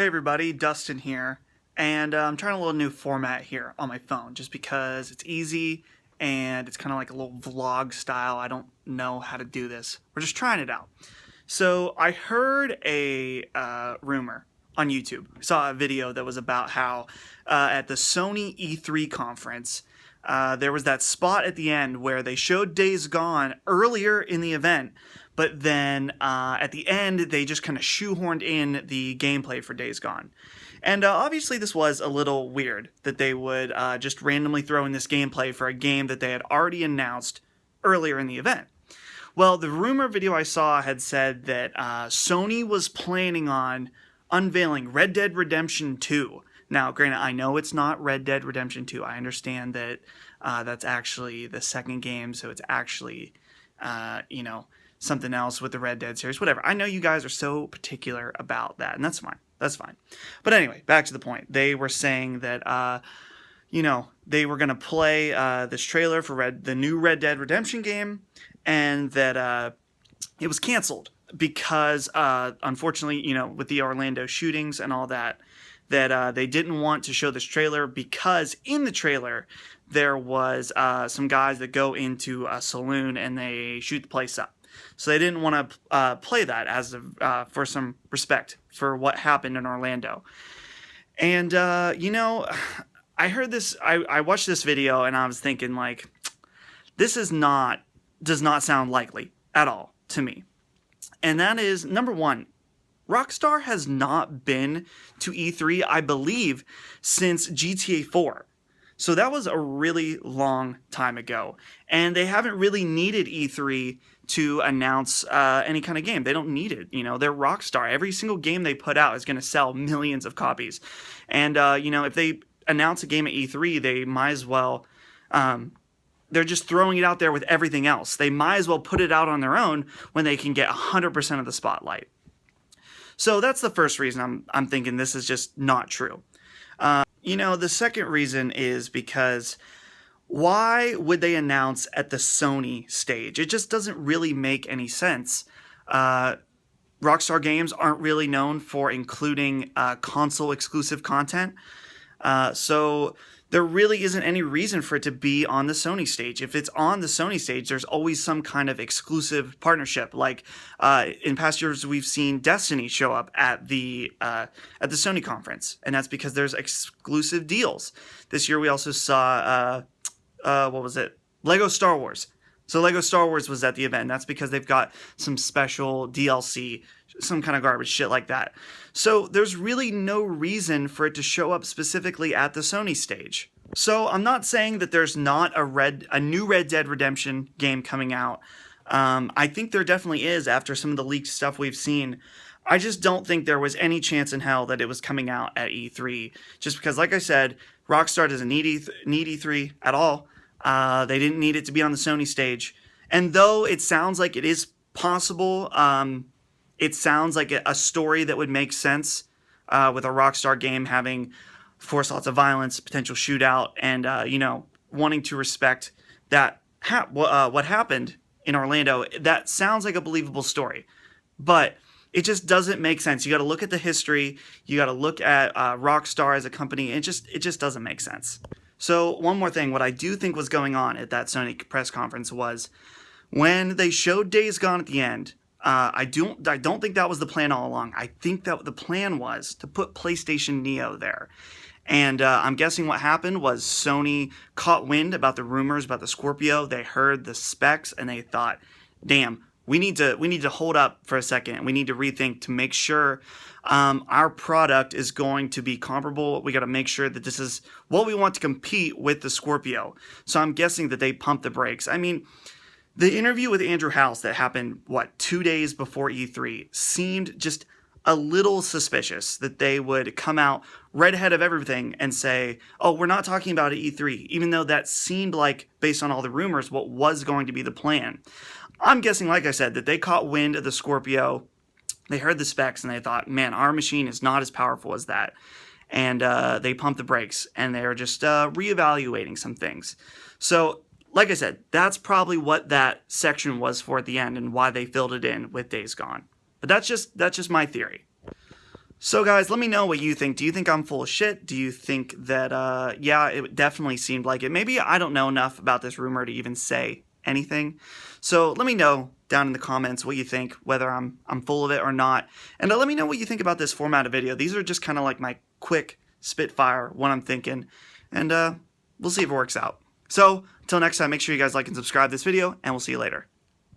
Hey everybody, Dustin here, and I'm trying a little new format here on my phone just because it's easy and it's kind of like a little vlog style. I don't know how to do this. We're just trying it out. So I heard a rumor on YouTube. I saw a video that was about how at the Sony E3 conference, there was that spot at the end where they showed Days Gone earlier in the event, but then at the end they just kind of shoehorned in the gameplay for Days Gone. And obviously this was a little weird that they would just randomly throw in this gameplay for a game that they had already announced earlier in the event. Well, the rumor video I saw had said that Sony was planning on unveiling Red Dead Redemption 2. Now, granted, I know it's not Red Dead Redemption 2. I understand that that's actually the second game, so it's actually, something else with the Red Dead series, whatever. I know you guys are so particular about that, and that's fine. That's fine. But anyway, back to the point. They were saying that, they were going to play this trailer for the new Red Dead Redemption game, and that it was canceled because, unfortunately, with the Orlando shootings and all that, they didn't want to show this trailer because in the trailer there was some guys that go into a saloon and they shoot the place up. So they didn't want to play that for some respect for what happened in Orlando. And, I heard this, I watched this video and I was thinking, like, this does not sound likely at all to me. And that is, number one, Rockstar has not been to E3, I believe, since GTA 4. So that was a really long time ago. And they haven't really needed E3 to announce any kind of game. They don't need it. They're Rockstar. Every single game they put out is going to sell millions of copies. And, if they announce a game at E3, they might as well... they're just throwing it out there with everything else. They might as well put it out on their own when they can get 100% of the spotlight. So that's the first reason I'm thinking this is just not true. The second reason is because why would they announce at the Sony stage? It just doesn't really make any sense. Rockstar Games aren't really known for including console exclusive content. So there really isn't any reason for it to be on the Sony stage. If it's on the Sony stage, there's always some kind of exclusive partnership. Like in past years, we've seen Destiny show up at the Sony conference, and that's because there's exclusive deals. This year, we also saw Lego Star Wars. So Lego Star Wars was at the event, and that's because they've got some special DLC, some kind of garbage shit like that. So there's really no reason for it to show up specifically at the Sony stage. So I'm not saying that there's not a new Red Dead Redemption game coming out. I think there definitely is after some of the leaked stuff we've seen. I just don't think there was any chance in hell that it was coming out at E3. Just because, like I said, Rockstar doesn't need E3 at all. They didn't need it to be on the Sony stage. And though it sounds like it is possible, it sounds like a story that would make sense with a Rockstar game having, of course, lots of violence, potential shootout, and, wanting to respect that what happened in Orlando. That sounds like a believable story. But it just doesn't make sense. You got to look at the history. You got to look at Rockstar as a company. It just doesn't make sense. So one more thing, what I do think was going on at that Sony press conference was when they showed Days Gone at the end, I don't think that was the plan all along. I think that the plan was to put PlayStation Neo there. And I'm guessing what happened was Sony caught wind about the rumors about the Scorpio. They heard the specs and they thought, damn, we need to hold up for a second and we need to rethink to make sure our product is going to be comparable. We got to make sure that this is what we want to compete with the Scorpio. So I'm guessing that they pumped the brakes. I mean, the interview with Andrew House that happened, 2 days before E3 seemed just a little suspicious that they would come out right ahead of everything and say, oh, we're not talking about it at E3, even though that seemed like, based on all the rumors, what was going to be the plan. I'm guessing, like I said, that they caught wind of the Scorpio. They heard the specs and they thought, man, our machine is not as powerful as that. And they pumped the brakes and they're just reevaluating some things. So, like I said, that's probably what that section was for at the end and why they filled it in with Days Gone. But that's just my theory. So guys, let me know what you think. Do you think I'm full of shit? Do you think that, yeah, it definitely seemed like it. Maybe I don't know enough about this rumor to even say anything. So let me know down in the comments what you think, whether I'm full of it or not. And let me know what you think about this format of video. These are just kind of like my quick spitfire, what I'm thinking. And we'll see if it works out. So until next time, make sure you guys like and subscribe this video, and we'll see you later.